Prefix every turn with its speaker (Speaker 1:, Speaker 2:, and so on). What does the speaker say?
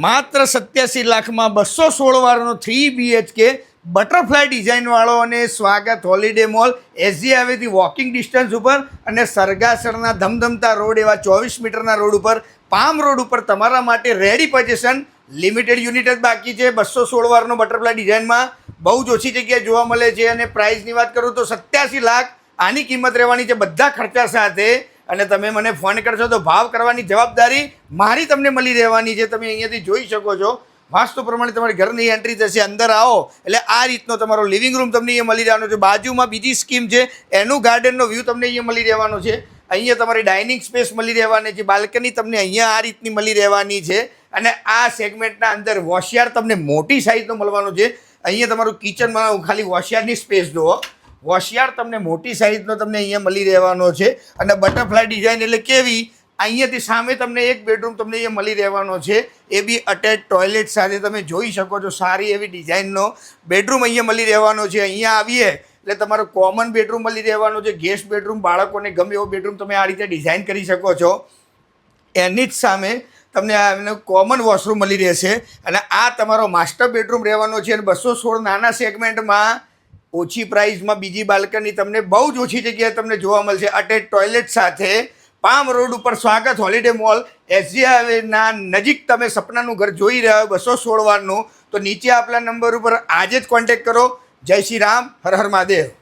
Speaker 1: માત્ર 87 લાખમાં 216 વાળાનો 3 BHK butterfly ડિઝાઇનવાળો અને સ્વાગત હોલિડે મોલ એસજી હાઈવેથી વોકિંગ ડિસ્ટન્સ ઉપર અને સરગાસરના ધમધમતા રોડ એવા 24 મીટરના રોડ ઉપર પામ રોડ ઉપર તમારા માટે રેડી પોઝિશન લિમિટેડ યુનિટ જ બાકી છે. 216 વાળાનો બટરફ્લાય ડિઝાઇનમાં બહુ જ ઓછી જગ્યાએ જોવા મળે છે અને પ્રાઇસની વાત કરું તો 87 લાખ આની કિંમત રહેવાની છે બધા ખર્ચા સાથે. અને તમે મને ફોન કરશો તો ભાવ કરવાની જવાબદારી મારી તમને મળી રહેવાની છે. તમે અહીંયાથી જોઈ શકો છો વાસ્તુ પ્રમાણે તમારી ઘરની એન્ટ્રી થશે, અંદર આવો એટલે આ રીતનો તમારો લિવિંગ રૂમ તમને અહીંયા મળી રહેવાનો છે. બાજુમાં બીજી સ્કીમ છે એનું ગાર્ડનનો વ્યૂ તમને અહીંયા મળી રહેવાનો છે. અહીંયા તમારી ડાઇનિંગ સ્પેસ મળી રહેવાની છે, બાલ્કની તમને અહીંયા આ રીતની મળી રહેવાની છે. અને આ સેગમેન્ટના અંદર વોશયાર્ડ તમને મોટી સાઇઝનો મળવાનો છે. અહીંયા તમારું કિચનમાં ખાલી વોશયાર્ડની સ્પેસ જુઓ, વોશયાર્ડ તમને મોટી સાઇઝનો તમને અહીંયા મળી રહેવાનો છે. અને બટરફ્લાય ડિઝાઇન એટલે કેવી, અહીંયાથી સામે તમને એક બેડરૂમ તમને અહીંયા મળી રહેવાનો છે, એ બી અટેચ ટોયલેટ સાથે તમે જોઈ શકો છો. સારી એવી ડિઝાઇનનો બેડરૂમ અહીંયા મળી રહેવાનો છે. અહીંયા આવીએ એટલે તમારો કોમન બેડરૂમ મળી રહેવાનો છે, ગેસ્ટ બેડરૂમ, બાળકોને ગમે એવો બેડરૂમ તમે આ રીતે ડિઝાઇન કરી શકો છો. એની જ સામે તમને આ કોમન વોશરૂમ મળી રહેશે અને આ તમારો માસ્ટર બેડરૂમ રહેવાનો છે. અને 216 નાના સેગમેન્ટમાં ઓછી પ્રાઇસમાં બીજી બાલ્કની તમને બહુ જ ઓછી જગ્યાએ તમને જોવા મળશે, અટેચ ટોયલેટ સાથે. પામ રોડ ઉપર સ્વાગત હોલિડે મોલ એસજી હાઈવેના નજીક તમે સપનાનું ઘર જોઈ રહ્યા હોય 216 વાળનું, તો નીચે આપેલા નંબર ઉપર આજે જ કોન્ટેક્ટ કરો. જય શ્રી રામ, હર હર મહાદેવ.